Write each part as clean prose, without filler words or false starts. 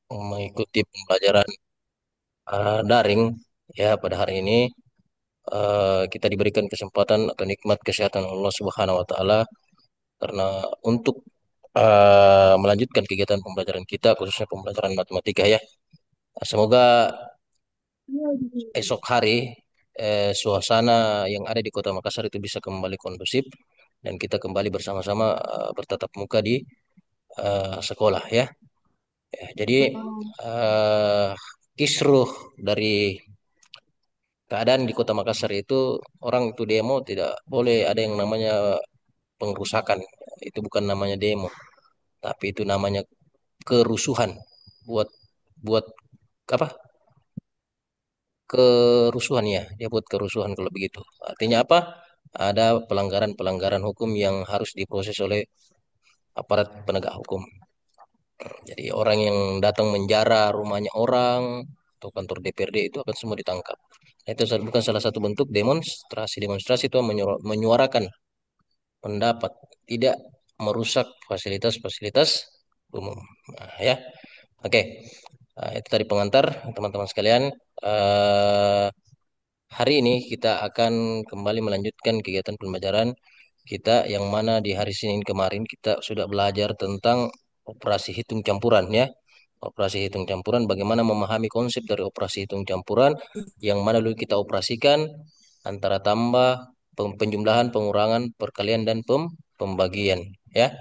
mengikuti pembelajaran daring ya pada hari ini kita diberikan kesempatan atau nikmat kesehatan Allah Subhanahu wa taala karena untuk melanjutkan kegiatan pembelajaran kita khususnya pembelajaran matematika ya. Semoga esok hari suasana yang ada di Kota Makassar itu bisa kembali kondusif dan kita kembali bersama-sama bertatap muka di sekolah ya. Ya, jadi eh, kisruh dari keadaan di Kota Makassar itu orang itu demo tidak boleh ada yang namanya pengrusakan. Itu bukan namanya demo, tapi itu namanya kerusuhan. Buat buat apa? Kerusuhan ya. Dia buat kerusuhan kalau begitu. Artinya apa? Ada pelanggaran-pelanggaran hukum yang harus diproses oleh aparat penegak hukum. Jadi orang yang datang menjara rumahnya orang atau kantor DPRD itu akan semua ditangkap. Itu bukan salah satu bentuk demonstrasi. Demonstrasi itu menyuarakan pendapat, tidak merusak fasilitas-fasilitas umum. Nah, ya, oke. Itu tadi pengantar teman-teman sekalian. Eh, Hari ini kita akan kembali melanjutkan kegiatan pembelajaran kita yang mana di hari Senin kemarin kita sudah belajar tentang operasi hitung campuran ya. Operasi hitung campuran, bagaimana memahami konsep dari operasi hitung campuran yang mana dulu kita operasikan antara tambah, penjumlahan, pengurangan, perkalian dan pembagian ya.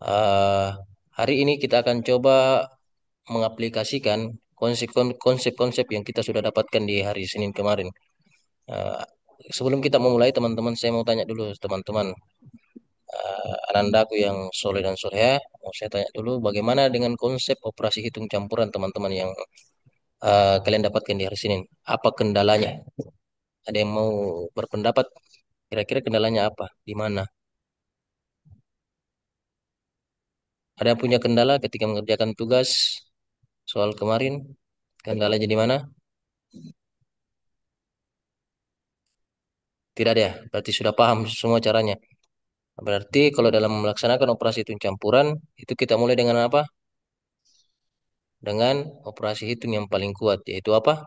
Eh, Hari ini kita akan coba mengaplikasikan konsep-konsep yang kita sudah dapatkan di hari Senin kemarin. Eh, Sebelum kita memulai teman-teman, saya mau tanya dulu teman-teman, anandaku yang soleh dan soleha, mau saya tanya dulu bagaimana dengan konsep operasi hitung campuran teman-teman yang kalian dapatkan di hari Senin? Apa kendalanya? Ada yang mau berpendapat? Kira-kira kendalanya apa? Di mana? Ada yang punya kendala ketika mengerjakan tugas soal kemarin? Kendalanya di mana? Tidak ada ya? Berarti sudah paham semua caranya. Berarti kalau dalam melaksanakan operasi hitung campuran, itu kita mulai dengan apa? Dengan operasi hitung yang paling kuat, yaitu apa?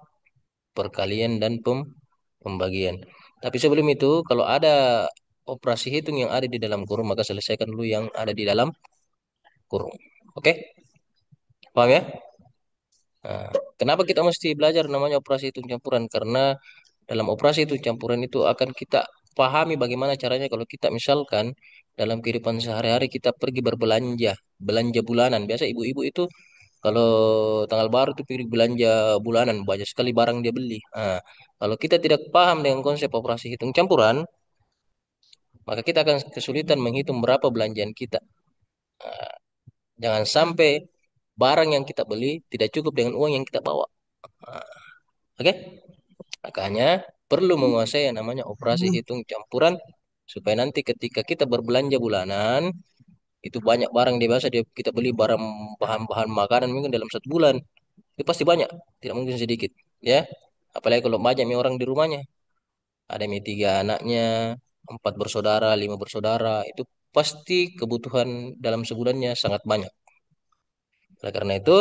Perkalian dan pembagian. Tapi sebelum itu, kalau ada operasi hitung yang ada di dalam kurung, maka selesaikan dulu yang ada di dalam kurung. Oke? Paham ya? Nah, kenapa kita mesti belajar namanya operasi hitung campuran? Karena dalam operasi hitung campuran itu akan kita pahami bagaimana caranya kalau kita misalkan dalam kehidupan sehari-hari kita pergi berbelanja, belanja bulanan. Biasa ibu-ibu itu kalau tanggal baru itu pergi belanja bulanan, banyak sekali barang dia beli. Nah, kalau kita tidak paham dengan konsep operasi hitung campuran, maka kita akan kesulitan menghitung berapa belanjaan kita. Jangan sampai barang yang kita beli tidak cukup dengan uang yang kita bawa. Nah, oke? Makanya perlu menguasai yang namanya operasi hitung campuran supaya nanti ketika kita berbelanja bulanan itu banyak barang di biasa kita beli barang bahan-bahan makanan mungkin dalam 1 bulan itu pasti banyak, tidak mungkin sedikit ya. Apalagi kalau banyak nih orang di rumahnya, ada nih 3 anaknya, 4 bersaudara, 5 bersaudara, itu pasti kebutuhan dalam sebulannya sangat banyak. Oleh karena itu,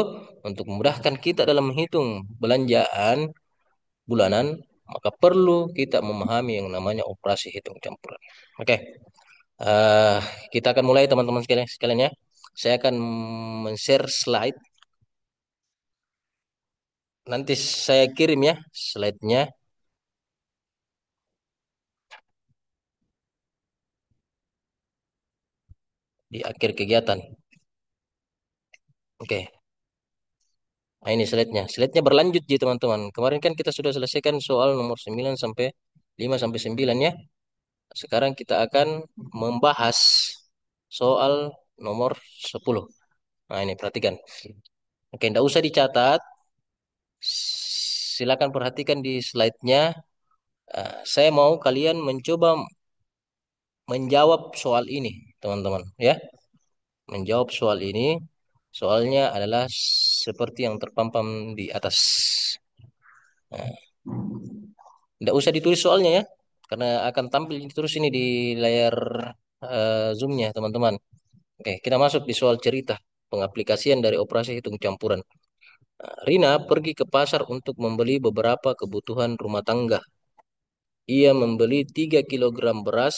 untuk memudahkan kita dalam menghitung belanjaan bulanan, maka perlu kita memahami yang namanya operasi hitung campuran. Oke, eh, kita akan mulai teman-teman sekalian, sekalian ya. Saya akan men-share slide. Nanti saya kirim ya slide-nya di akhir kegiatan. Oke, nah ini slide-nya. Slide-nya berlanjut ya teman-teman. Kemarin kan kita sudah selesaikan soal nomor 9 sampai 5 sampai 9 ya. Sekarang kita akan membahas soal nomor 10. Nah ini perhatikan. Oke, tidak usah dicatat. Silakan perhatikan di slide-nya. Saya mau kalian mencoba menjawab soal ini, teman-teman, ya. Menjawab soal ini. Soalnya adalah seperti yang terpampang di atas. Nah, tidak usah ditulis soalnya ya, karena akan tampil terus ini di layar Zoom-nya, teman-teman. Oke, kita masuk di soal cerita pengaplikasian dari operasi hitung campuran. Rina pergi ke pasar untuk membeli beberapa kebutuhan rumah tangga. Ia membeli 3 kilogram beras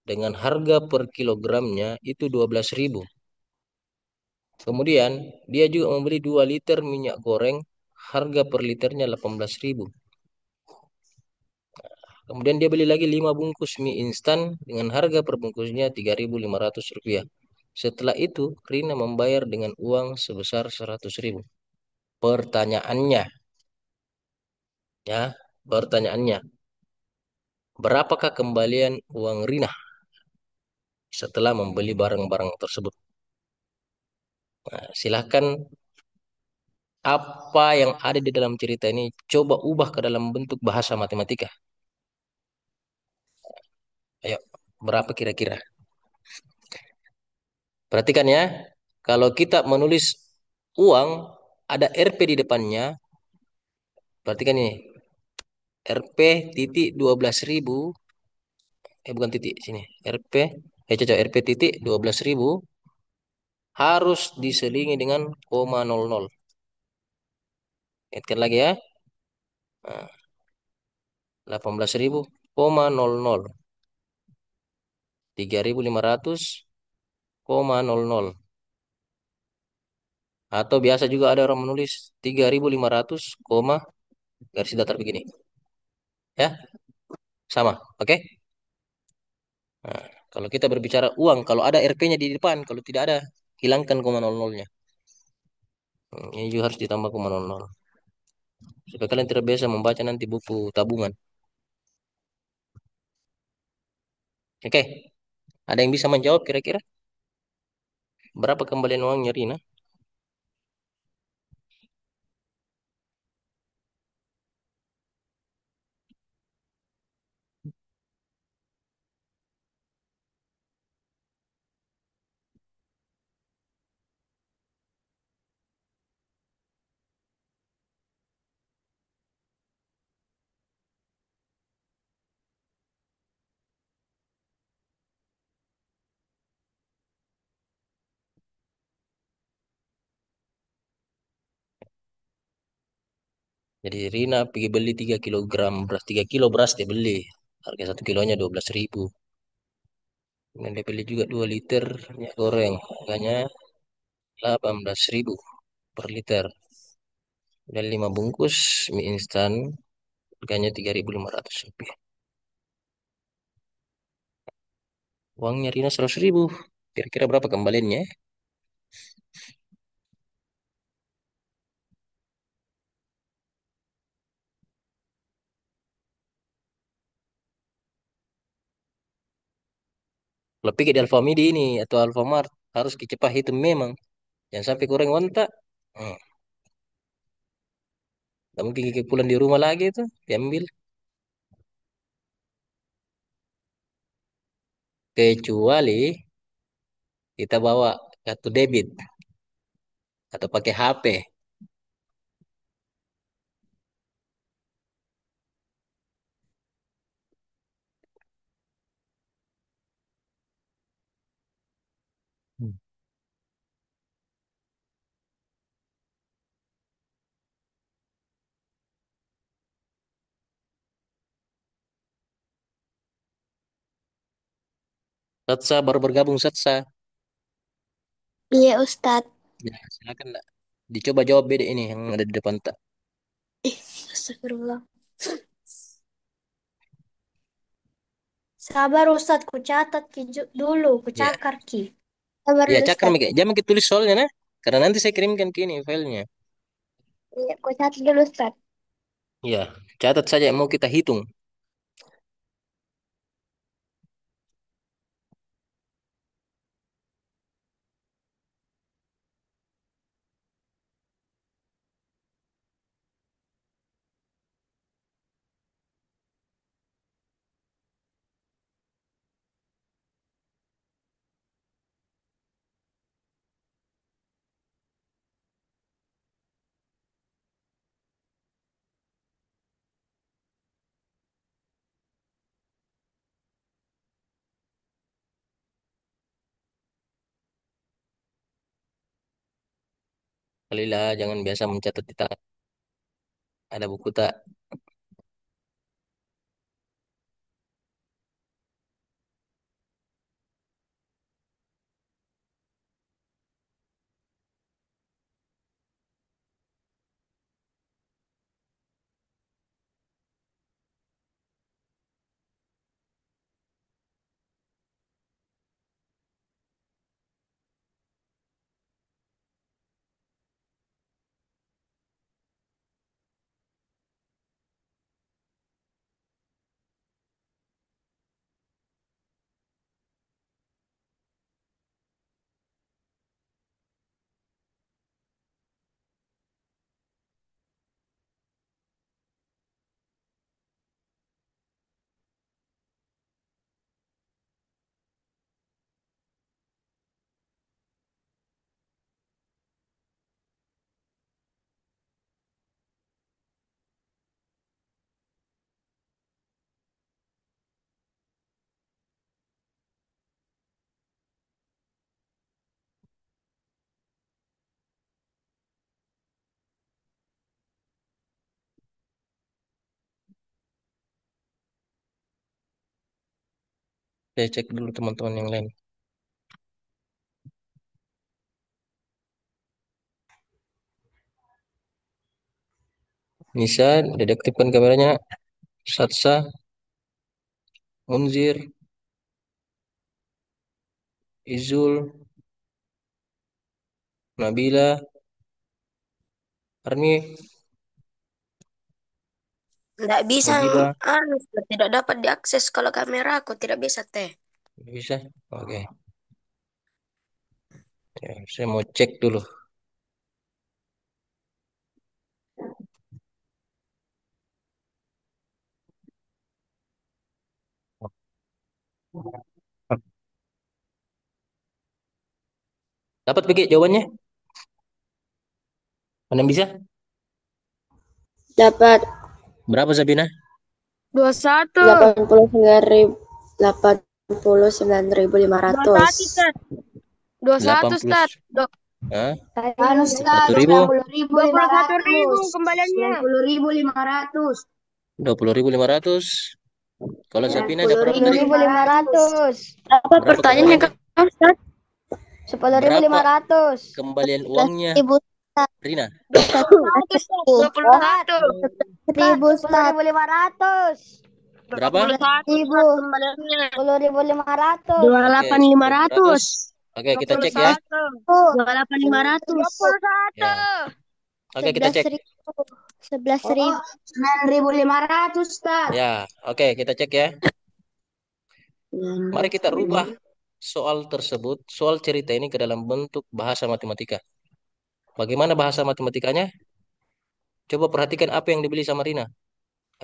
dengan harga per kilogramnya itu 12.000. Kemudian dia juga membeli 2 liter minyak goreng, harga per liternya 18.000. Kemudian dia beli lagi 5 bungkus mie instan dengan harga per bungkusnya 3.500 rupiah. Setelah itu, Rina membayar dengan uang sebesar 100.000. Pertanyaannya, ya, pertanyaannya, berapakah kembalian uang Rina setelah membeli barang-barang tersebut? Nah, silahkan apa yang ada di dalam cerita ini coba ubah ke dalam bentuk bahasa matematika. Ayo, berapa kira-kira? Perhatikan ya, kalau kita menulis uang ada RP di depannya, perhatikan ini, RP titik 12.000, bukan titik sini, RP, cocok RP titik 12.000 harus diselingi dengan koma 00. Ingatkan lagi ya, nah, 18.000, koma 00, 3.500, koma 00. Atau biasa juga ada orang menulis 3.500, koma garis datar begini. Ya, sama. Oke? Nah, kalau kita berbicara uang, kalau ada RP-nya di depan, kalau tidak ada, hilangkan koma 00-nya. Ini juga harus ditambah koma 00. Supaya kalian tidak biasa membaca nanti buku tabungan. Oke, ada yang bisa menjawab kira-kira? Berapa kembalian uangnya Rina? Jadi Rina pergi beli 3 kilogram beras, 3 kilo beras dia beli. Harga 1 kilonya 12.000. Kemudian dia beli juga 2 liter minyak goreng. Harganya 18.000 per liter. Dan 5 bungkus mie instan. Harganya 3.500 rupiah. Uangnya Rina 100.000. Kira-kira berapa kembaliannya? Kalau pergi di Alfamidi ini atau Alfamart harus cepat hitung memang. Jangan sampai kurang ontak. Hmm. Gak mungkin Kiki pulang di rumah lagi tuh. Diambil. Kecuali kita bawa kartu debit atau pakai HP. Hmm. Satsa baru bergabung Satsa. Iya, Ustadz. Ya, silakan Nak. Dicoba jawab beda ini yang ada di depan tak. Ih, astagfirullah. Sabar, Ustadz. Ku catat ki dulu. Ku Ya, cakar ki. Sabar ya dulu, cakar Ustadz. Mike. Jangan Mike tulis soalnya nah. Karena nanti saya kirimkan ke ini filenya. Iya, ku catat dulu, Ustadz. Ya, catat saja yang mau kita hitung. Kalilah jangan biasa mencatat di tangan. Ada buku tak? Saya cek dulu teman-teman yang lain. Nisa, deaktifkan kameranya. Satsa, Munzir, Izul, Nabila, Arni, Nggak bisa, Mujibah. tidak dapat diakses kalau kamera aku tidak bisa teh. Bisa? Oke. Ya, saya mau cek dulu. Dapat pakai jawabannya? Mana yang bisa? Dapat Berapa Sabina? 21. 89.500. 21, Tat. 21, 80. Tat. Hah? Anu, Satu Ustaz, ribu? 21.000 90.500. kembaliannya. 90.500. 20.500. Kalau Sabina dapat berapa tadi? 10.500. Apa Berapa pertanyaannya, kembaliannya? Kak Ustaz? Berapa 10.500. kembalian uangnya, Ribu Rina? 21, Tat. 21. 10.000 10.500. Berapa? 21, Ribu. Tat, kembaliannya. 10.500. Oke, 10.500. 28.500. Oke, kita cek ya. 21. Oh, 28.500. 21. Ya. Oke, kita sebelas cek. ribu. 11.000. 9.500, Ustaz. Ya, oke, kita cek ya. Mari kita rubah soal tersebut, soal cerita ini ke dalam bentuk bahasa matematika. Bagaimana bahasa matematikanya? Coba perhatikan apa yang dibeli sama Rina.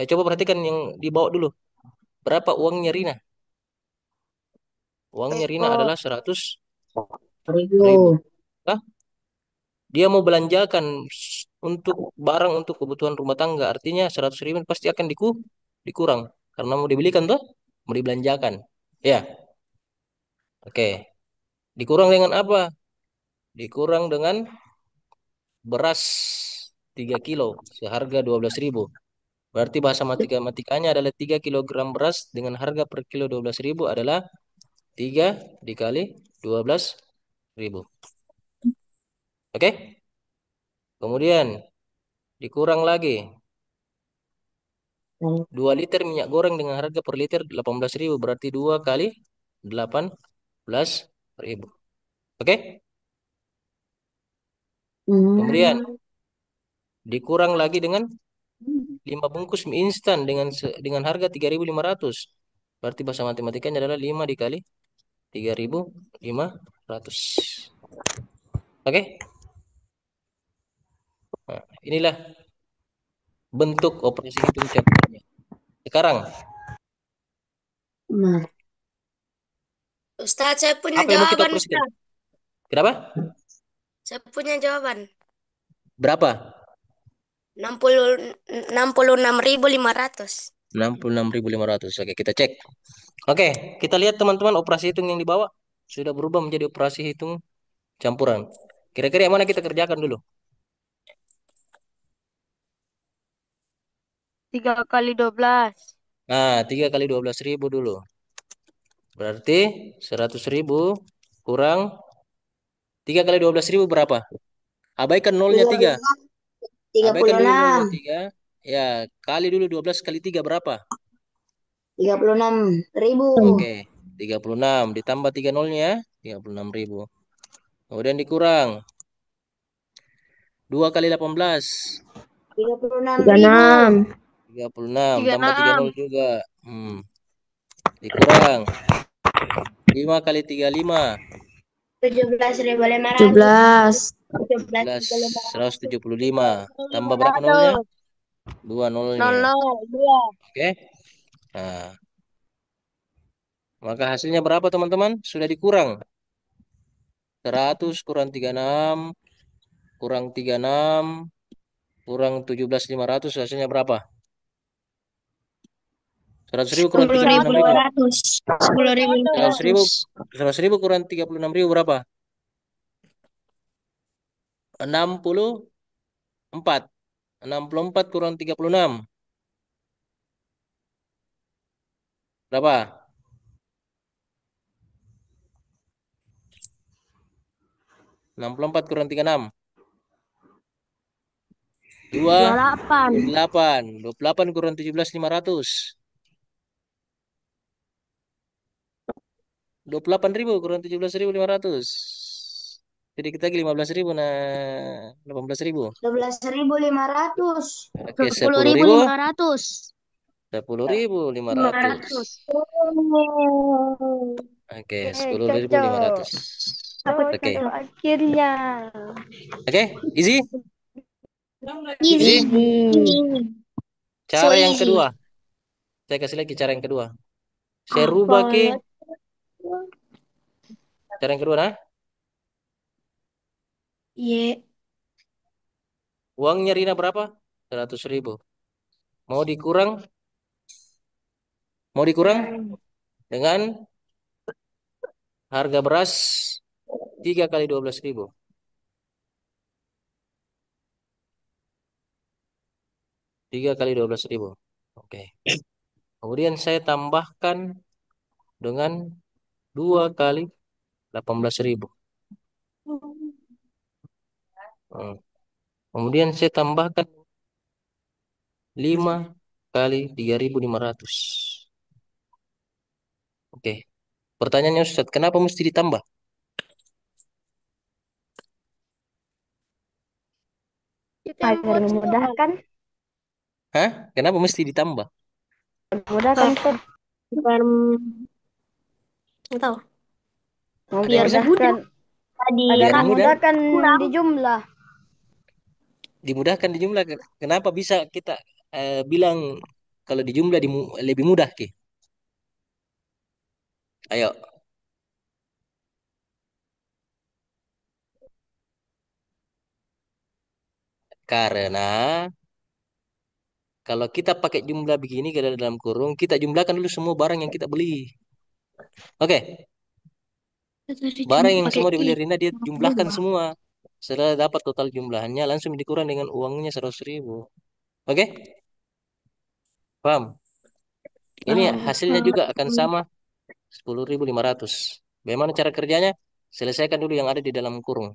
Coba perhatikan yang dibawa dulu. Berapa uangnya Rina? Uangnya Rina adalah 100 ribu. Ribu. Hah? Dia mau belanjakan untuk barang untuk kebutuhan rumah tangga. Artinya 100 ribu pasti akan dikurang. Karena mau dibelikan tuh, mau dibelanjakan. Ya, oke. Dikurang dengan apa? Dikurang dengan beras 3 kilo seharga 12 ribu. Berarti bahasa matematikanya adalah 3 kilogram beras dengan harga per kilo 12 ribu adalah 3 dikali 12 ribu. Oke? Kemudian dikurang lagi 2 liter minyak goreng dengan harga per liter 18 ribu. Berarti 2 kali 18 ribu. Oke? Kemudian dikurang lagi dengan 5 bungkus mie instan dengan harga 3.500. Berarti bahasa matematikanya adalah 5 dikali 3.500. Oke? Nah, inilah bentuk operasi hitung campurannya. Sekarang, Nah, Ustaz, saya punya apa yang mau kita jawaban, operasikan? Ustaz. Kenapa? Saya punya jawaban. Berapa? 66.500. 66.500. Oke, kita cek. Oke, kita lihat teman-teman operasi hitung yang dibawa sudah berubah menjadi operasi hitung campuran. Kira-kira yang mana kita kerjakan dulu? 3 kali 12. Nah, 3 kali 12.000 dulu. Berarti 100.000 kurang 3 kali 12.000 berapa? Abaikan nolnya 3. tiga Abaikan puluh dulu nolnya enam 3. Ya, kali dulu 12 kali 3 berapa? 36.000. Oke, 36 ditambah 3 nolnya, 36.000. Kemudian dikurang 2 kali 18, 36.000. 36 tambah 3 36. nol juga. Dikurang 5 kali 35, 17.500. 17, 17.500. 175. Tambah berapa nolnya? 500. 2 Nol nolnya. nol 2. Oke. Nah, maka hasilnya berapa teman-teman? Sudah dikurang. 100 kurang 36 kurang 36 kurang 17.500 hasilnya berapa? 100.000 kurang Sepuluh tiga puluh ribu enam lima ribu. ratus. 100.000 10.500. 100.000 kurang 36.000 berapa? 64. 64 kurang 36. Berapa? 64 kurang 36. 2, 28. 28. 28 kurang 17.500. 28.000 kurang 17.500. Sedikit lagi 15.000. Nah, 18.000. 12.500. Oke, Sepuluh sepuluh ribu ribu. lima ratus 10.500. 500. Oke, Yeay, 10.500. cocok. Oke. Cocok akhirnya. Oke, easy? Easy. Easy? Easy. So Cara yang easy. kedua. Saya kasih lagi cara yang kedua. Saya Apa rubah ke ya? cara yang kedua, nah. Ye. Uangnya Rina berapa? 100.000. Mau dikurang? Mau dikurang dengan harga beras 3 kali 12.000. 3 kali 12.000. Oke. Kemudian saya tambahkan dengan 2 kali 18.000. Hmm. Kemudian saya tambahkan 5 kali 3.500. Oke. Pertanyaannya Ustaz, kenapa mesti ditambah? Kita yang Agar buat soal. memudahkan. Hah? Kenapa mesti ditambah? Memudahkan, Ustaz. Bukan, nggak tahu. Ada yang Biar bisa? mudah. Tadi Biar kan mudah. kurang. Di jumlah. Dimudahkan di jumlah. Kenapa bisa kita bilang kalau di jumlah lebih mudah, Ki? Ayo. Karena kalau kita pakai jumlah begini ke dalam kurung, kita jumlahkan dulu semua barang yang kita beli. Oke, barang yang Pakai semua dibeli i. Rina dia jumlahkan semua. Setelah dapat total jumlahnya, langsung dikurang dengan uangnya 100.000. Oke, paham? Ini hasilnya juga akan sama 10.500. Bagaimana cara kerjanya? Selesaikan dulu yang ada di dalam kurung.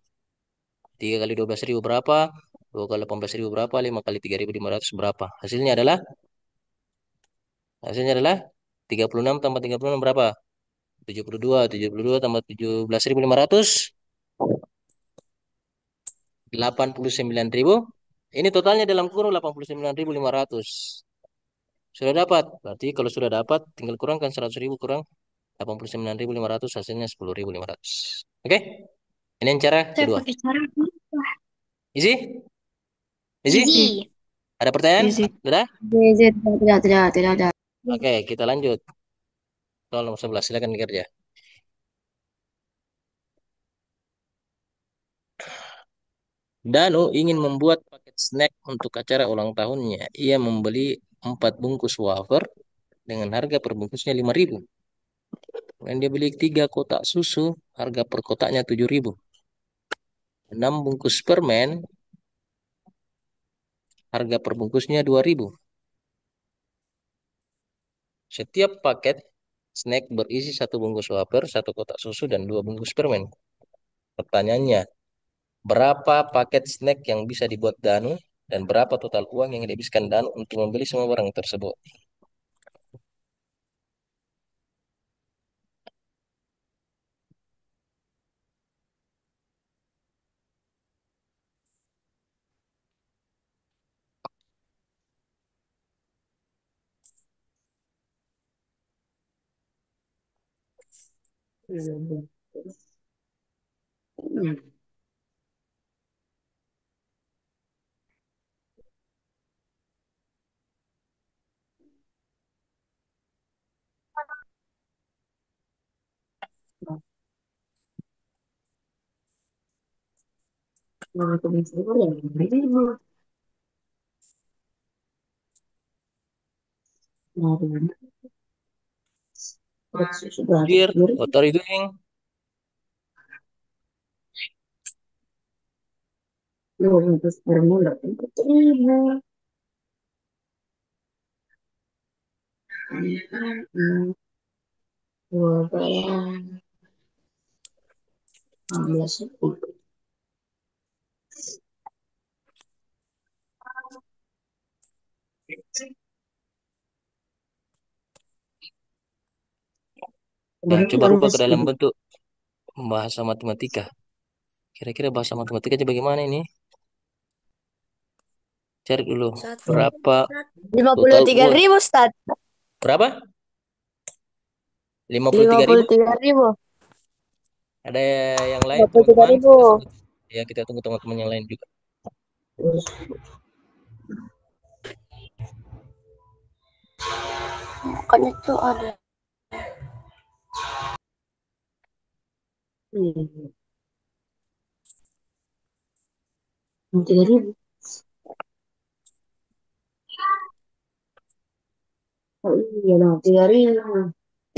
3 kali 12.000 berapa? 2 kali 18.000 berapa? 5 kali 3.500 berapa? Hasilnya adalah 36 tambah 36 berapa? 72. 72 tambah 17.500. 89.000. Ini totalnya dalam kurung 89.500. Sudah dapat. Berarti kalau sudah dapat tinggal kurangkan 100.000 kurang 89.500 hasilnya 10.500. Oke? Ini yang cara Saya kedua. pakai cara Easy? Easy? easy. Ada pertanyaan? Easy. Sudah? Easy. Tidak ada. Oke, kita lanjut. Soal nomor 11, silakan dikerja. Danu ingin membuat paket snack untuk acara ulang tahunnya. Ia membeli 4 bungkus wafer dengan harga per bungkusnya 5.000. Dan dia beli 3 kotak susu, harga per kotaknya 7.000. 6 bungkus permen, harga per bungkusnya 2.000. Setiap paket snack berisi satu bungkus wafer, satu kotak susu, dan dua bungkus permen. Pertanyaannya, berapa paket snack yang bisa dibuat Danu dan berapa total uang yang dihabiskan Danu untuk membeli semua barang tersebut? Dear, what are you doing? Nah, coba rubah ke dalam bentuk bahasa matematika. Kira-kira bahasa matematikanya bagaimana ini? Cari dulu. Satu. Berapa lima puluh total tiga uang? ribu Ustaz. Berapa? Lima puluh lima tiga puluh ribu. tiga ribu Ada yang lain, lima puluh tiga teman-teman? ribu Kita tunggu. Ya, kita tunggu teman-teman yang lain juga. Kan itu ada.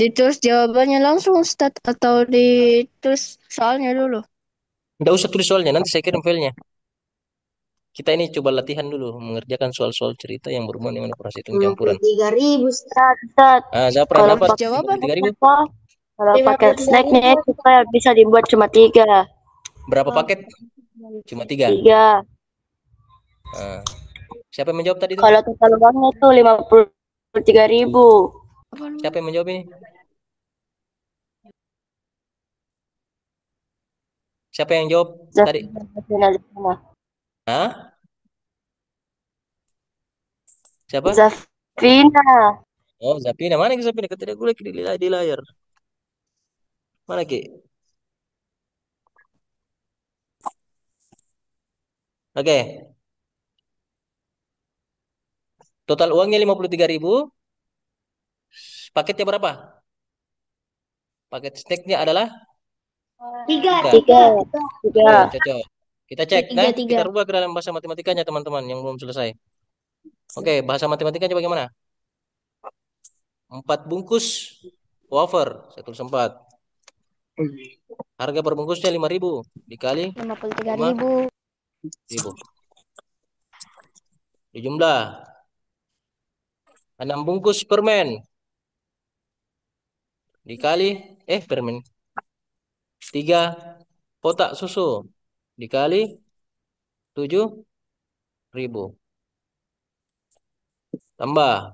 Ditulis jawabannya langsung Ustaz atau ditulis soalnya dulu? Nggak usah tulis soalnya, nanti saya kirim filenya. Kita ini coba latihan dulu, mengerjakan soal-soal cerita yang berhubungan dengan operasi hitung campuran. 53.000 Ustaz. Ah, Zafran, Kalau apa? Tulis pakai jawaban. 53.000. apa? Kalau pakai snacknya kita bisa dibuat cuma 3. Berapa paket? Cuma 3. 3. Ah, siapa yang menjawab tadi tuh? Kalau total uangnya itu 53.000. Siapa yang menjawab ini? Siapa yang jawab tadi? Zafina. Hah? Siapa? Zafina. Oh, Zapina. Mana ke Zapina? Tidak boleh di layar. Mana Ki? Oke. Total uangnya 53.000. Paketnya berapa? Paket snacknya adalah 3. 3. Oke, 3. cocok. Kita cek, nah. Kita Tiga. rubah ke dalam bahasa matematikanya, teman-teman, yang belum selesai. Oke, bahasa matematikanya bagaimana? 4 bungkus wafer, saya tulis 4. Harga per bungkusnya 5.000 dikali 53.000. 5.000. Dijumlah 6 bungkus permen dikali permen 3 kotak susu dikali 7.000. Tambah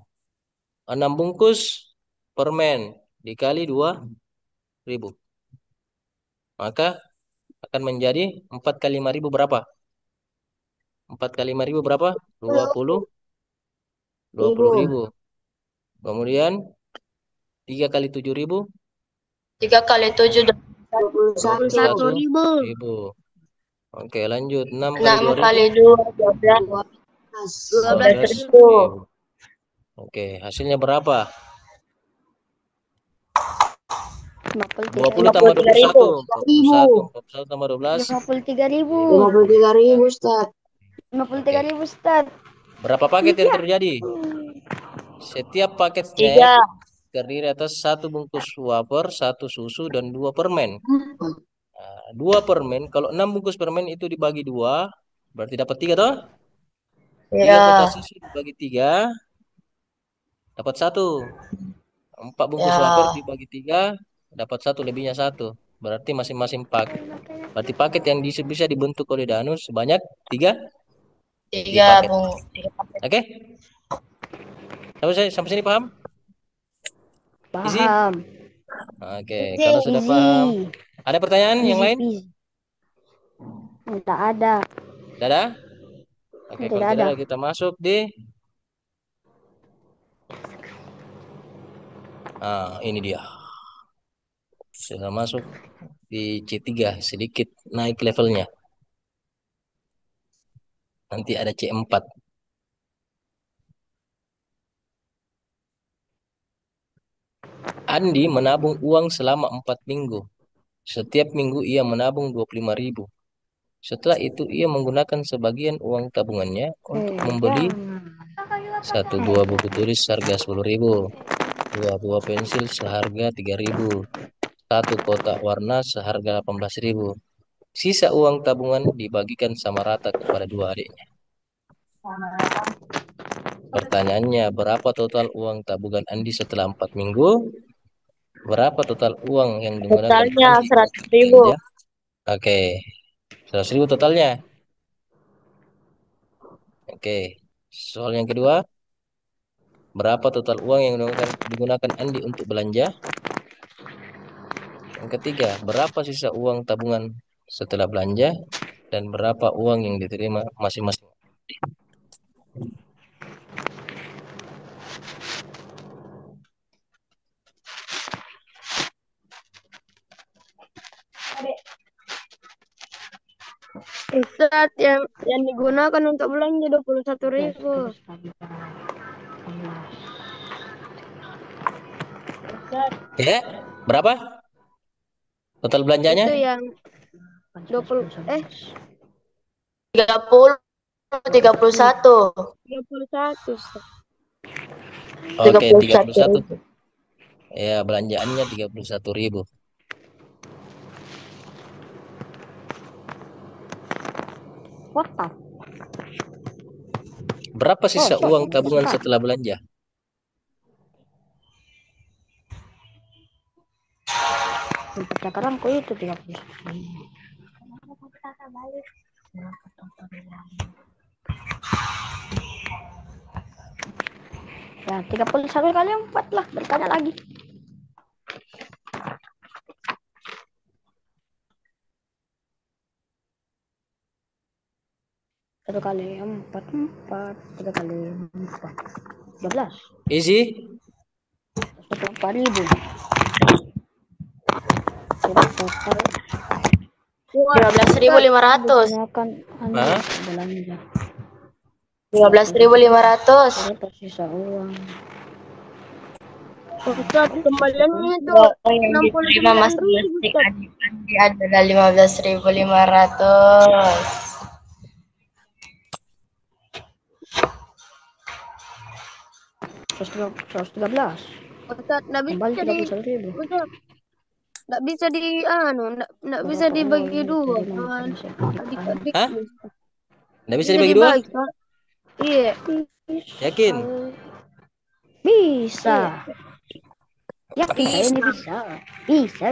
6 bungkus permen dikali 2.000. Maka akan menjadi 4 kali 5.000 berapa? 4 kali 5.000 berapa? 20.000. Kemudian 3 kali 7.000 3 kali 7 dua puluh 21 satu ribu. ribu. Oke, lanjut. 6 kali 6 2.000 kali 2 12. 12 12 ribu. ribu. Oke, hasilnya berapa? 20 tambah 21. 41 tambah 12. 53.000. 53.000 Ustaz. 53.000 Ustaz. Berapa paket yang terjadi? Setiap paket snack 3. terdiri atas satu bungkus wafer, satu susu, dan dua permen. Nah, dua permen, kalau 6 bungkus permen itu dibagi 2, berarti dapat 3 toh? 3 kotak Ya. susu dibagi 3, dapat 1. 4 bungkus wafer Ya, dibagi 3, dapat 1 lebihnya 1. Berarti masing-masing paket. Berarti paket yang bisa dibentuk oleh Danus sebanyak 3 tiga paket. bung, tiga paket. Oke? Sampai sini paham? Isi? Paham. Oke, kalau sudah paham. Easy. Ada pertanyaan yang Easy lain? peasy. Tidak ada. Dadah. Oke, kalau Tidak tidak ada. ada kita masuk di ini dia. Sudah masuk di C3, sedikit naik levelnya. Nanti ada C4. Andi menabung uang selama 4 minggu. Setiap minggu ia menabung 25.000. Setelah itu ia menggunakan sebagian uang tabungannya untuk membeli Jangan. satu buah buku tulis seharga 10.000, dua buah pensil seharga 3.000, satu kotak warna seharga 18.000. Sisa uang tabungan dibagikan sama rata kepada dua adiknya. Pertanyaannya, berapa total uang tabungan Andi setelah 4 minggu? Berapa total uang yang digunakan Totalnya Andi untuk 100.000. belanja? Oke, 100.000 totalnya. Oke, soal yang kedua, berapa total uang yang digunakan Andi untuk belanja? Yang ketiga, berapa sisa uang tabungan setelah belanja? Dan berapa uang yang diterima masing-masing? Ustaz, yang digunakan untuk belanja 21.000. Ya, berapa total belanjanya? Itu yang 20 30, 31. 31, Ustaz. Tiga Oke, puluh tiga puluh satu satu. ribu. Ya, belanjaannya 31.000. What the? Berapa sisa Oh, uang sorry, tabungan Ustaz. setelah belanja? Percakapanku itu 30. Ya, 31 kali 4 lah. Bertanya lagi. Satu kali 4, 4. 3 kali 4. 12. Easy? 24.000. Total 15.500. digunakan Hah? belanja. 15.500. Berapa sisa uang? Ustaz, kembaliannya itu Uang yang diterima 69.000, masing-masing Ustaz. adik-adik adalah 15.500. 113. Ustaz, nggak Kembali bisa di 31.000. Ustaz, nggak bisa di nggak bisa Berapa uang dibagi yang dua diterima sama masing-masing adik-adik? adik-adik. Hah? Nggak bisa Bisa dibagi dua? dibagi, Kak. Iya, Yakin? Bisa. iya. Yakin saya ini bisa. Bisa.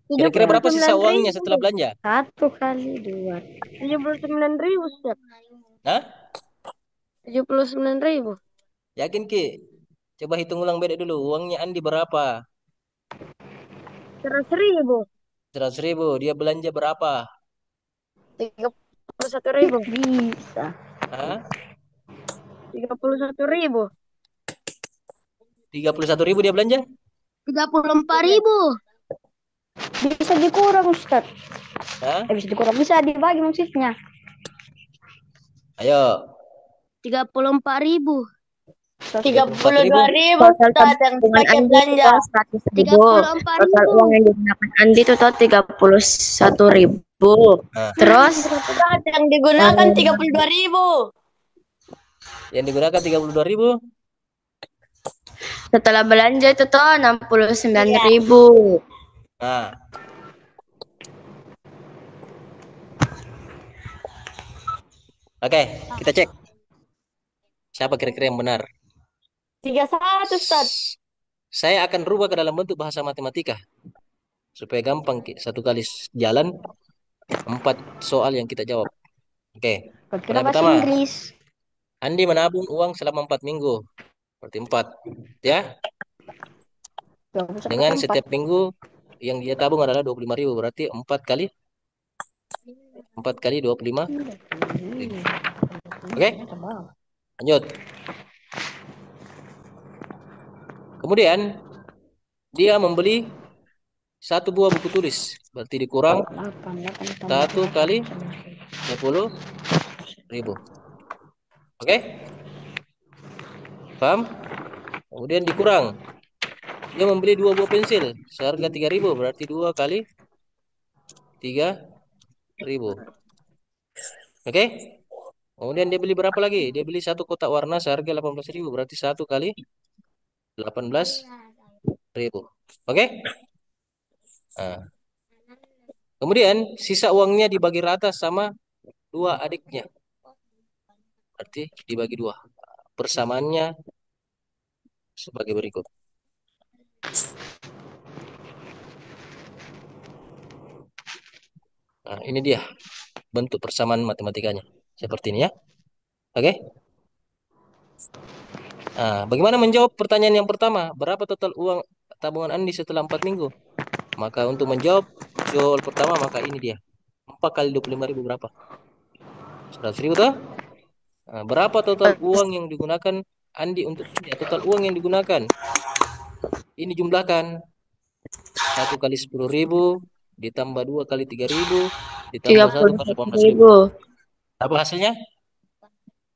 Kira-kira berapa sisa 79.000, uangnya setelah belanja? 1 kali 2. 79.000, Ustaz. Hah? 79.000. Yakin, Ki? Coba hitung ulang beda dulu. Uangnya Andi berapa? 100.000. 100.000. Dia belanja berapa? 31.000. Bisa. Hah? 31.000. 31.000 dia belanja? 34.000. Bisa dikurang, Ustaz. Hah? Bisa dikurang. Bisa dibagi maksudnya. Ayo. 34.000. 32.000. ribu. Total yang dipakai belanja 100.000. 34.000. Total uang yang digunakan Andi total 31.000. Nah, Terus yang digunakan 32.000. yang digunakan 32.000. Setelah belanja itu toh 69.000. Nah, oke, kita cek. Siapa kira-kira yang benar? 31, Ustaz. Saya akan rubah ke dalam bentuk bahasa matematika supaya gampang satu kali jalan 4 soal yang kita jawab. Oke. Kalau tidak Pertanyaan bahasa pertama, Inggris. Andi menabung uang selama 4 minggu. Berarti 4, ya. Jawab satu Dengan empat. setiap minggu yang dia tabung adalah 25.000, berarti 4 kali 25.000. Oke? Lanjut. Kemudian dia membeli 1 buah buku tulis, berarti dikurang 1 kali 10.000. Oke? Paham? Kemudian dikurang. Dia membeli 2 buah pensil seharga 3.000, berarti 2 kali 3.000. Oke? Kemudian dia beli berapa lagi? Dia beli 1 kotak warna seharga 18.000, berarti 1 kali 18.000. Oke? Nah, kemudian sisa uangnya dibagi rata sama 2 adiknya. Berarti dibagi 2. Persamaannya sebagai berikut. Nah, ini dia bentuk persamaan matematikanya. Seperti ini ya. Oke? Nah, bagaimana menjawab pertanyaan yang pertama? Berapa total uang tabungan Andi setelah 4 minggu? Maka untuk menjawab soal pertama, maka ini dia. 4 kali 25.000 berapa? 100.000 toh? Nah, berapa total uang yang digunakan Andi untuk ini? Total uang yang digunakan. Ini jumlahkan. 1 kali 10.000 ditambah 2 kali 3.000 ditambah 1 kali 18.000. 34.000. Apa hasilnya?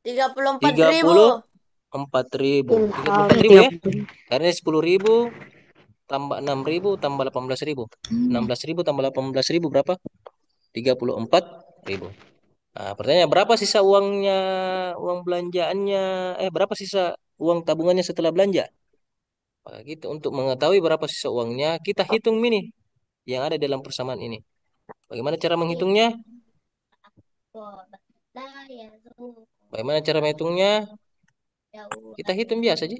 34.000. 34.000. 34.000 ya? Karena 10.000 tambah 6.000 tambah 18.000. 16.000 tambah 18.000 berapa? 34.000. Nah, pertanyaan berapa sisa uangnya, uang belanjaannya, berapa sisa uang tabungannya setelah belanja? Nah, gitu. Untuk mengetahui berapa sisa uangnya, kita hitung ini yang ada dalam persamaan ini. Bagaimana cara menghitungnya? Bagaimana cara menghitungnya? Kita hitung biasa aja.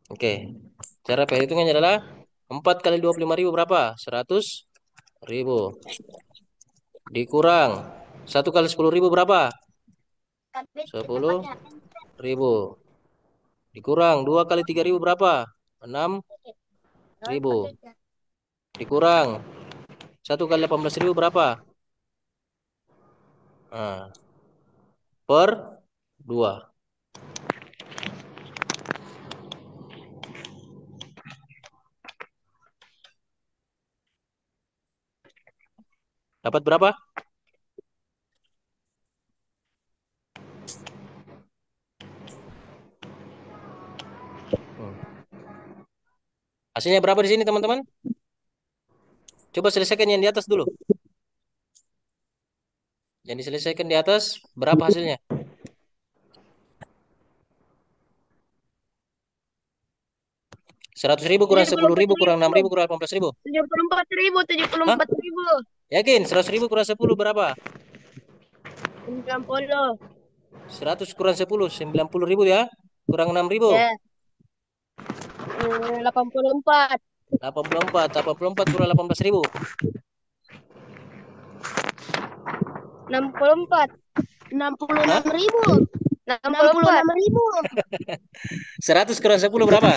Oke. Cara perhitungannya adalah 4 kali 25.000 berapa? 100.000. Dikurang 1 kali 10.000 berapa? 10.000. Dikurang 2 kali 3.000 berapa? 6.000. Dikurang 1 kali 18.000 berapa? Nah, per 2. Dapat berapa? Hasilnya berapa di sini, teman-teman? Coba selesaikan yang di atas dulu. Yang diselesaikan di atas, berapa hasilnya? 100.000 kurang 10.000 kurang 6.000 kurang 18.000. 74.000, Hah? 74.000. Yakin? 100.000 kurang 10 berapa? 90. 100 kurang 10, 90.000 ya. Kurang 6.000. Ya. 84. 84. 84 kurang 18.000. 64. 66.000. 66.000. 100 kurang 10 berapa?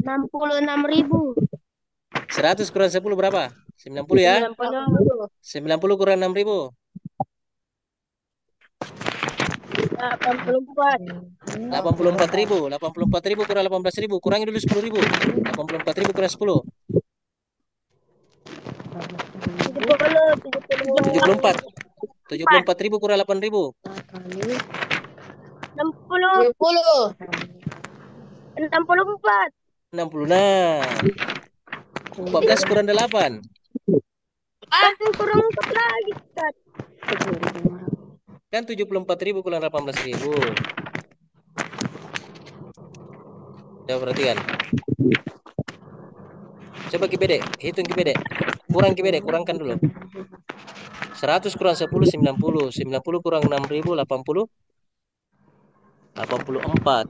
66.000. 100 kurang 10 berapa? 90 ya. 90. 90 kurang 6.000. 84. 84.000. 84.000 kurang 18.000. Kurangi dulu 10.000. 84.000 kurang 10. 74. 74.000 kurang 8.000. 60. 10. 64. 60. Nah, 14 kurang 8. Kurang 4 lagi, Ustaz. Kan 74.000 kurang 18.000. Coba perhatikan. Coba kibede, hitung kibede. Kurang kibede, kurangkan dulu. 100 kurang 10, 90. 90 kurang 6.000, 80. 84.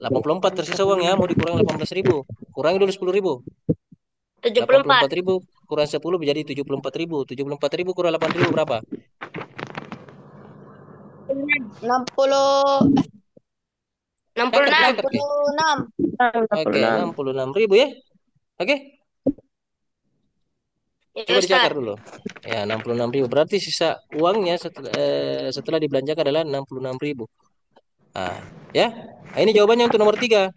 84 tersisa uang ya, mau dikurang 18.000. Kurangi dulu 10.000. 74. 84.000 kurang 10 menjadi 74.000. 74.000 kurang 8.000 berapa? 60. Catat, 66. catat, Ki. 66. Oke, 66.000 ya. Oke, Ya, coba dicakar Ustaz. dulu. Ya, 66.000. Berarti sisa uangnya setelah dibelanjakan adalah 66.000. Ah, ya. Nah, ini jawabannya untuk nomor 3.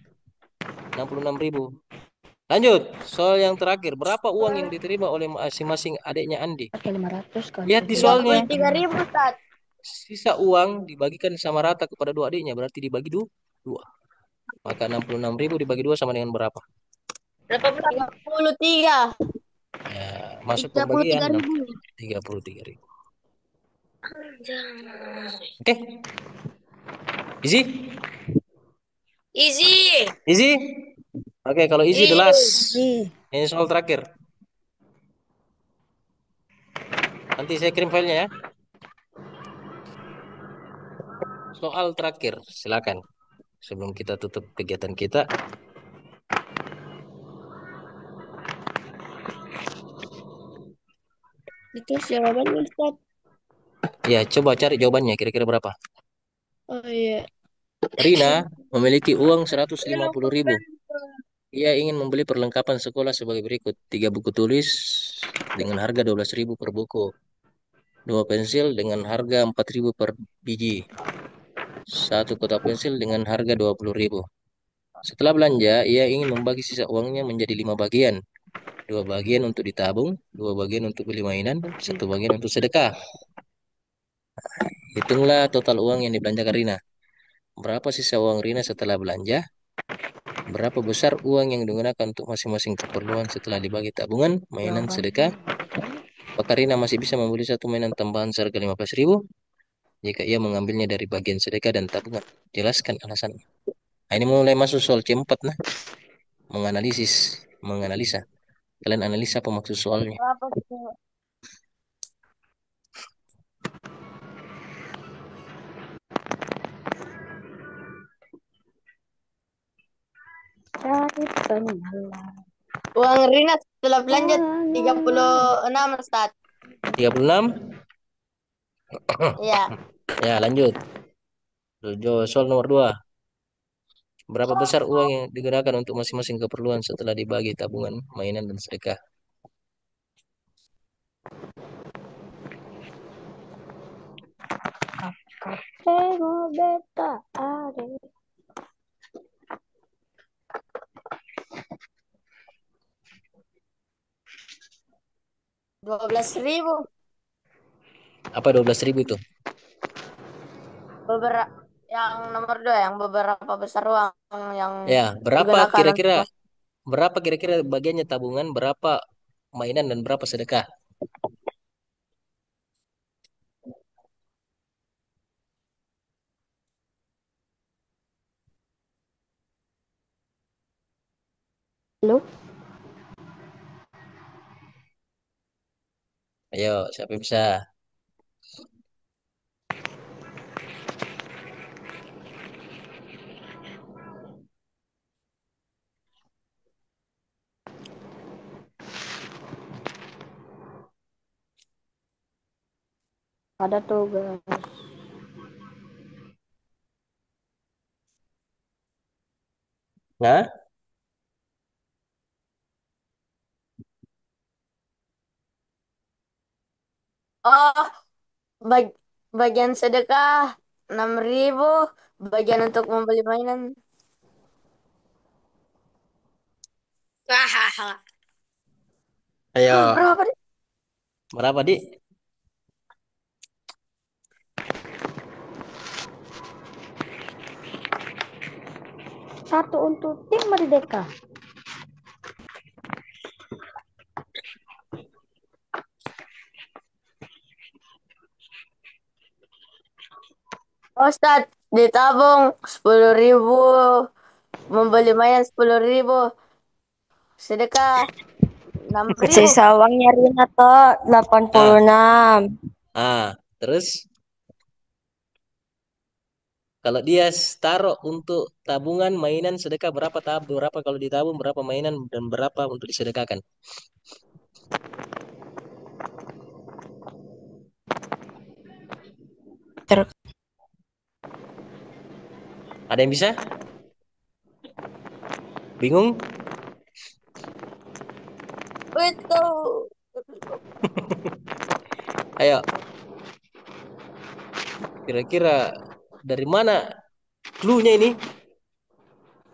66.000. Lanjut, soal yang terakhir. Berapa uang yang diterima oleh masing-masing adiknya Andi? Pakai 500 kali Lihat di soalnya. 33.000, Ustaz. Sisa uang dibagikan sama rata kepada dua adiknya. Berarti dibagi dua. Maka 66.000 dibagi dua sama dengan berapa? 33. Ya, masuk pembagian 33.000. 33.000. Oke, easy? Easy. Easy? Oke, kalau easy the last. Ih, Ini soal terakhir. Nanti saya kirim filenya ya. Soal terakhir, silakan. Sebelum kita tutup kegiatan kita. Itu jawabannya, Ustaz. Ya, coba cari jawabannya. Kira-kira berapa? Oh iya. Rina memiliki uang 150.000. Ia ingin membeli perlengkapan sekolah sebagai berikut. 3 buku tulis dengan harga 12.000 per buku. 2 pensil dengan harga 4.000 per biji. 1 kotak pensil dengan harga 20.000. Setelah belanja, ia ingin membagi sisa uangnya menjadi 5 bagian. 2 bagian untuk ditabung, 2 bagian untuk beli mainan, 1 bagian untuk sedekah. Hitunglah total uang yang dibelanjakan Rina. Berapa sisa uang Rina setelah belanja? Berapa besar uang yang digunakan untuk masing-masing keperluan setelah dibagi tabungan, mainan, sedekah? Apakah Rina masih bisa membeli satu mainan tambahan seharga 15.000 jika ia mengambilnya dari bagian sedekah dan tabungan? Jelaskan alasannya. Nah, ini mulai masuk soal C4 nah. Menganalisa. Kalian analisa apa maksud soalnya. Berapa itu? cari penyalah. Uang Rina setelah belanja 36, Ustaz. 36. Iya. Ya, lanjut. Soal nomor 2. Berapa besar uang yang digunakan untuk masing-masing keperluan setelah dibagi tabungan, mainan, dan sedekah? Tengo beta are. 12.000. Apa 12.000 itu? Beberapa yang nomor 2, yang beberapa besar uang yang Ya, berapa digunakan kira-kira untuk bagiannya tabungan, berapa mainan, dan berapa sedekah? Lu Ayo, siapa yang bisa? ada tugas. Nah, oh bag, bagian sedekah 6.000, bagian untuk membeli mainan. Hahaha. ayo, Berapa nih? berapa, Di? Satu untuk tim Merdeka. Ustaz, ditabung 10.000, membeli mainan 10.000, sedekah 6.000. Sisa uangnya Rina toh Ah, 86. Terus kalau dia taruh untuk tabungan mainan sedekah berapa kalau ditabung, berapa mainan dan berapa untuk disedekahkan? Ter- Ada yang bisa? Bingung? Itu. Ayo, kira-kira dari mana clue-nya ini?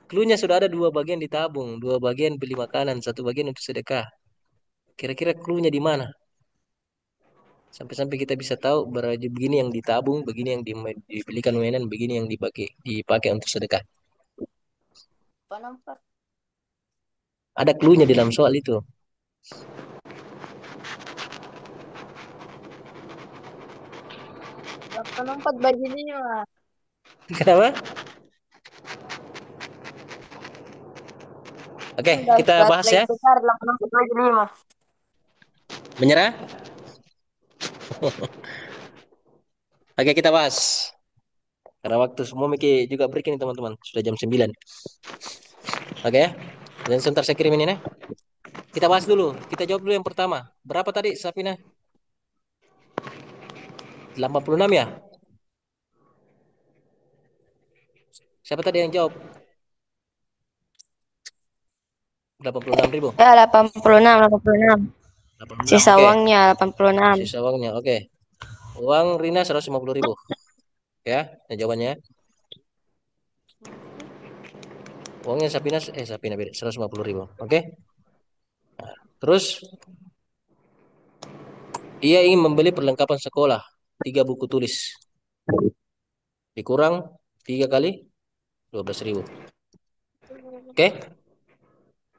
Clue-nya sudah ada dua bagian ditabung, dua bagian beli makanan, satu bagian untuk sedekah. Kira-kira clue-nya di mana? Sampai-sampai kita bisa tahu begini yang ditabung, begini yang dibelikan mainan, begini yang dipakai untuk sedekah. Apa nampak? Ada clue-nya di dalam soal itu. Apa nampak bajunya mah? Kenapa? Oke, Udah kita bahas lagi ya. tukar 84 baju 5. Menyerah? Oke, kita bahas. Karena waktu semua Miki juga break ini teman-teman. Sudah jam 9. Oke ya. Dan sebentar saya kirim ini ya. Kita bahas dulu. Kita jawab dulu yang pertama. Berapa tadi Sapina? 86 ya? Siapa tadi yang jawab? 86.000. Ya, 86, 86. 86. Sisa Oke. uangnya 86. Sisa uangnya. Oke. Uang Rina 150.000. Ya, ini jawabannya. Uangnya Sapina beda. 150.000. Oke. Terus ia ingin membeli perlengkapan sekolah. 3 buku tulis. Dikurang 3 kali 12.000. Oke.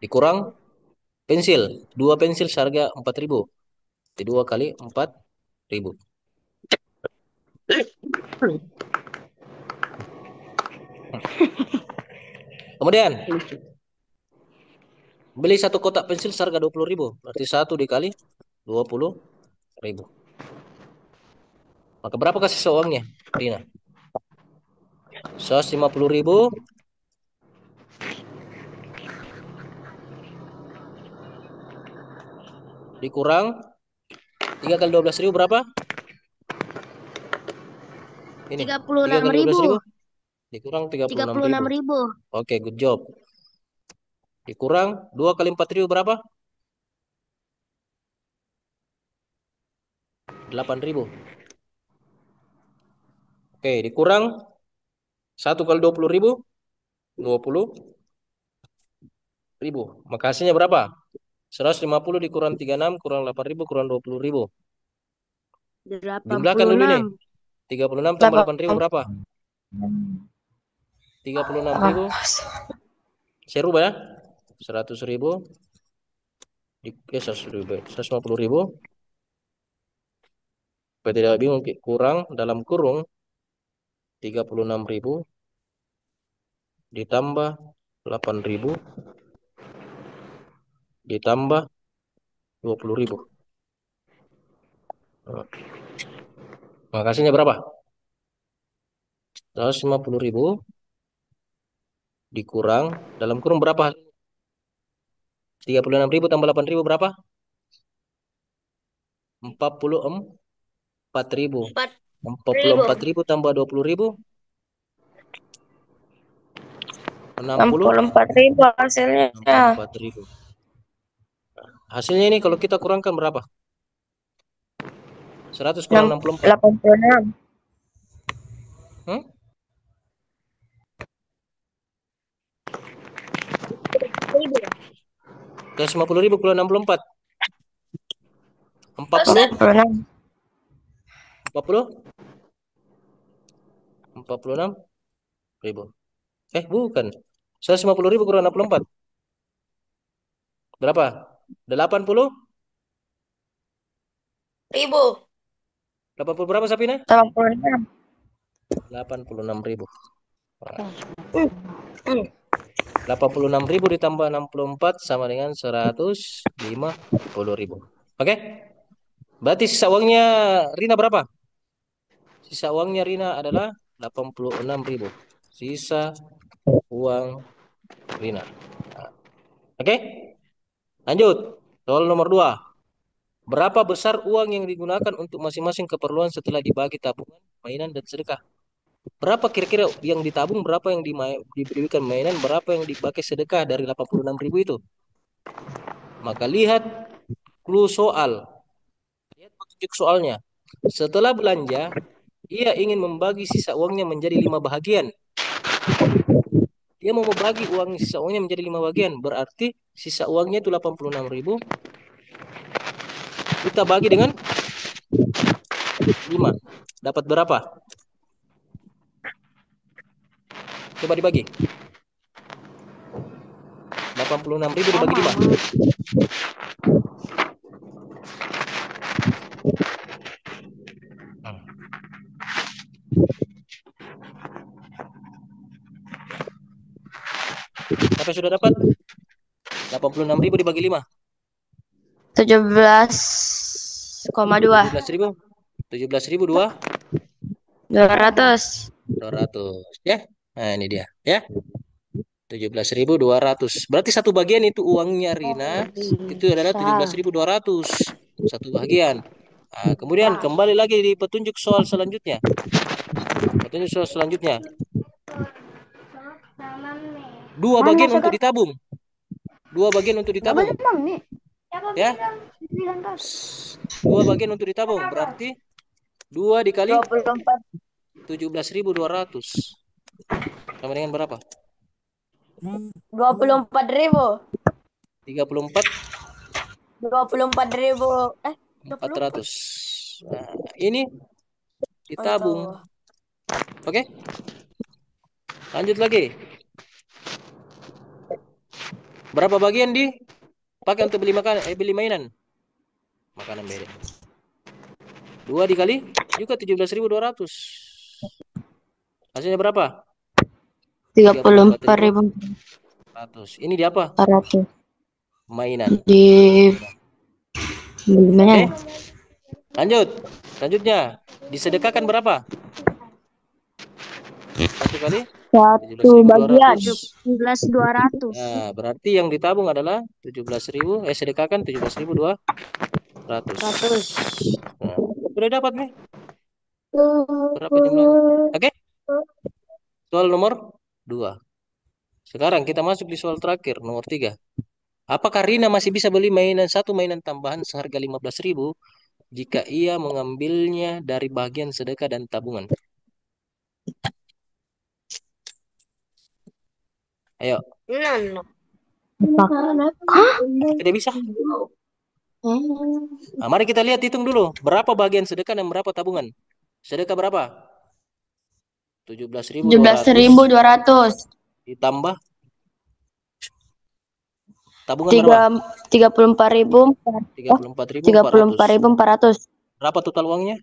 Dikurang pensil. 2 pensil seharga 4.000. 2 kali 4.000. Kemudian beli 1 kotak pensil seharga 20.000. Berarti 1 dikali 20.000. Maka berapa kasih seuangnya, Rina? 150.000 dikurang 3 kali 12.000 berapa? Ini 3 kali 12.000 36.000. dikurang 36.000. 36.000. Oke, good job. Dikurang 2 kali 4.000 berapa? 8.000. Oke, dikurang 1 kali 20.000 20.000. Maka hasilnya berapa? 150 dikurang 36 kurang 8.000 kurang 20.000. Jumlahkan dulu ini. 86. 36 tambah 8.000 berapa? 36.000. Saya rubah ya. 100.000 100.000 150.000. Supaya tidak bingung, kurang dalam kurung 36.000 ditambah 8.000 ditambah 20.000. Nah, makasihnya berapa? 150.000 dikurang dalam kurung berapa? 36.000 tambah 8.000 berapa? 44.000. 4.000. 44.000 tambah 20.000 60. 64.000 hasilnya. 64.000. Hasilnya ini kalau kita kurangkan berapa? 100 kurang 64. 86. Hmm? 150.000 kurang 64. 40. 46. 40. 46.000. Bukan. 150.000 kurang 64. Berapa? 80. 1000. 80 berapa Sapina? 86. 86.000. Hmm. 86.000 ditambah 64 sama dengan 150.000. Oke? Berarti sisa uangnya Rina berapa? Sisa uangnya Rina adalah 86.000. Sisa uang Rina. Nah, oke, lanjut. Soal nomor 2. Berapa besar uang yang digunakan untuk masing-masing keperluan setelah dibagi tabungan, mainan, dan sedekah? Berapa kira-kira yang ditabung, berapa yang diberikan mainan, berapa yang dipakai sedekah dari 86.000 itu? Maka lihat clue soal. Lihat petunjuk soalnya. Setelah belanja, ia ingin membagi sisa uangnya menjadi 5 bahagian. Dia mau membagi uang sisa uangnya menjadi 5 bagian. Berarti sisa uangnya itu 86.000. Kita bagi dengan 5. Dapat berapa? Coba dibagi. 86.000 dibagi 5. Siapa yang sudah dapat? 86.000 dibagi 5. 17,2. 17.000. 17.000 2. 200. 200. Ya. Nah, ini dia. Ya. 17.200. Berarti satu bagian itu uangnya Rina. Itu adalah Bisa. 17.200. Satu bagian. Nah, kemudian kembali lagi di petunjuk soal selanjutnya. Petunjuk soal selanjutnya. Dua Mana bagian untuk saudara? ditabung. Dua bagian untuk Nggak ditabung. boleh bang nih. Ya. Bilang kan. Dua bagian untuk ditabung. Berarti 2 dikali 24. 17.200. Sama dengan berapa? 24.000. 34 24.000. 24. 400. Nah, ini Oh, itu. ditabung. Oke? Lanjut lagi. Berapa bagian dipakai untuk beli makan beli mainan? Makanan beda. 2 dikali juga 17.200. Hasilnya berapa? 34.400. 34.400. Ini di apa? Mainan. Di Oke? mana? Lanjut. Selanjutnya, disedekahkan berapa? 1 kali Satu bagian 17.200. 17.200. Nah, berarti yang ditabung adalah 17.000, sedekahkan 17.200. 100. Nah, sudah dapat nih. Berapa jumlahnya? Oke? Soal nomor 2. Sekarang kita masuk di soal terakhir, nomor 3. Apakah Rina masih bisa beli satu mainan tambahan seharga 15.000 jika ia mengambilnya dari bagian sedekah dan tabungan? Ayo, No. tidak bisa. Nah, mari kita lihat hitung dulu. Berapa bagian sedekah dan berapa tabungan? Sedekah berapa? 17.200 17.200. ditambah tabungan berapa? 34.400. 34.400. Berapa total uangnya?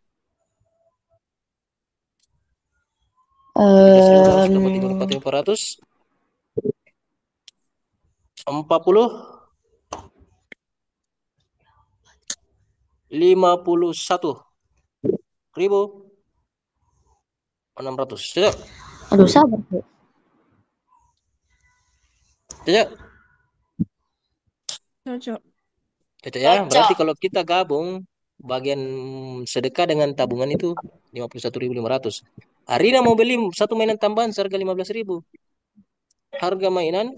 17.200 tambah 34.400. 51.600. Cocok? Aduh, sabar. Cocok? Cocok. Cocok ya. Berarti kalau kita gabung bagian sedekah dengan tabungan itu 51.500. Arina mau beli satu mainan tambahan seharga 15.000. Harga mainan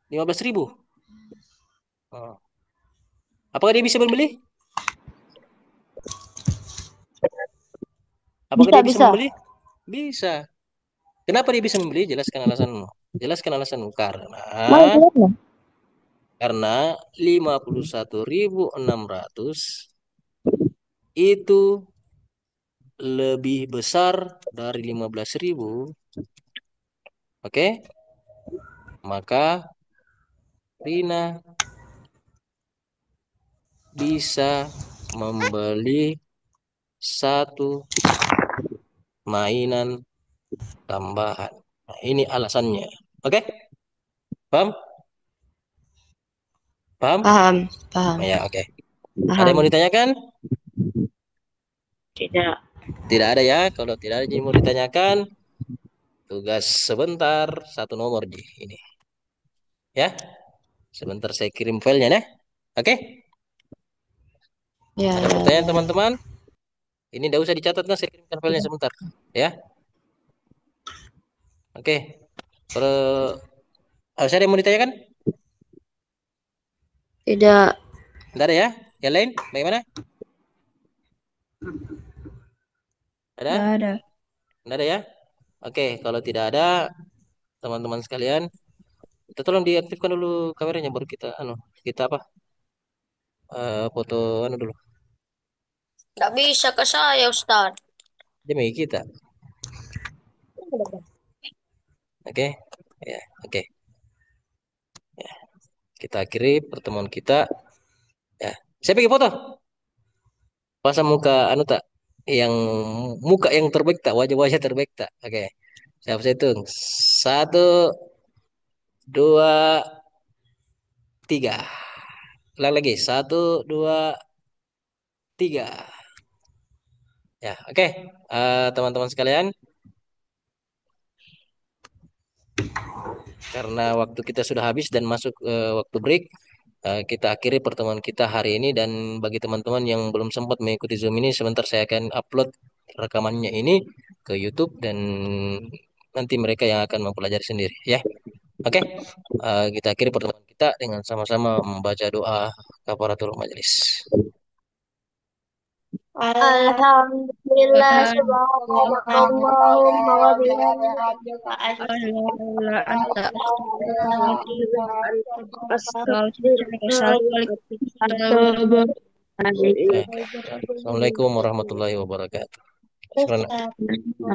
15.000. Oh. Apakah dia bisa membeli? Apakah dia bisa Bisa. membeli? Bisa. Kenapa dia bisa membeli? Jelaskan alasanmu. Jelaskan alasanmu. Karena 51.600 itu lebih besar dari 15.000. Oke? Maka Rina bisa membeli satu mainan tambahan. Nah, ini alasannya. Oke? Paham? Paham? Paham, paham. Ya, oke. Ada yang Paham. mau ditanyakan? Tidak. Tidak ada ya. Kalau tidak ada yang mau ditanyakan, tugas sebentar satu nomor Ji ini. Ya, sebentar saya kirim filenya ya. Oke? Ya, Ada ya, pertanyaan ya. teman-teman? Ini tidak usah dicatat, nah saya kirimkan filenya sebentar. Ya, oke. Kalau ada yang mau ditanyakan? Tidak. Tidak ada ya? Yang lain? Bagaimana? Tidak Ada? ada. Tidak ada ya? Oke, kalau tidak ada, teman-teman sekalian, kita tolong diaktifkan dulu kameranya baru kita kita apa? Foto dulu. Tidak bisa ke saya, Ustaz. Demi kita. Oke. Ya, oke. Ya, kita akhiri pertemuan kita. Ya. Saya pergi foto. Pasang muka tak? Yang muka yang terbaik tak? Wajah-wajah terbaik tak? Oke. Saya hitung. Satu, dua, tiga. Ulang lagi. Satu, dua, tiga. Ya, oke. Teman-teman sekalian, karena waktu kita sudah habis dan masuk waktu break, kita akhiri pertemuan kita hari ini. Dan bagi teman-teman yang belum sempat mengikuti Zoom ini, sebentar saya akan upload rekamannya ini ke YouTube dan nanti mereka yang akan mempelajari sendiri ya. Oke, kita akhiri pertemuan kita dengan sama-sama membaca doa kafaratul majelis. Alhamdulillah, subhanakallahumma wa bihamdika Alhamdulillah anta Baik. Assalamualaikum warahmatullahi wabarakatuh. Silakan,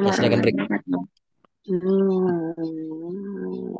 silakan break. Assalamualaikum.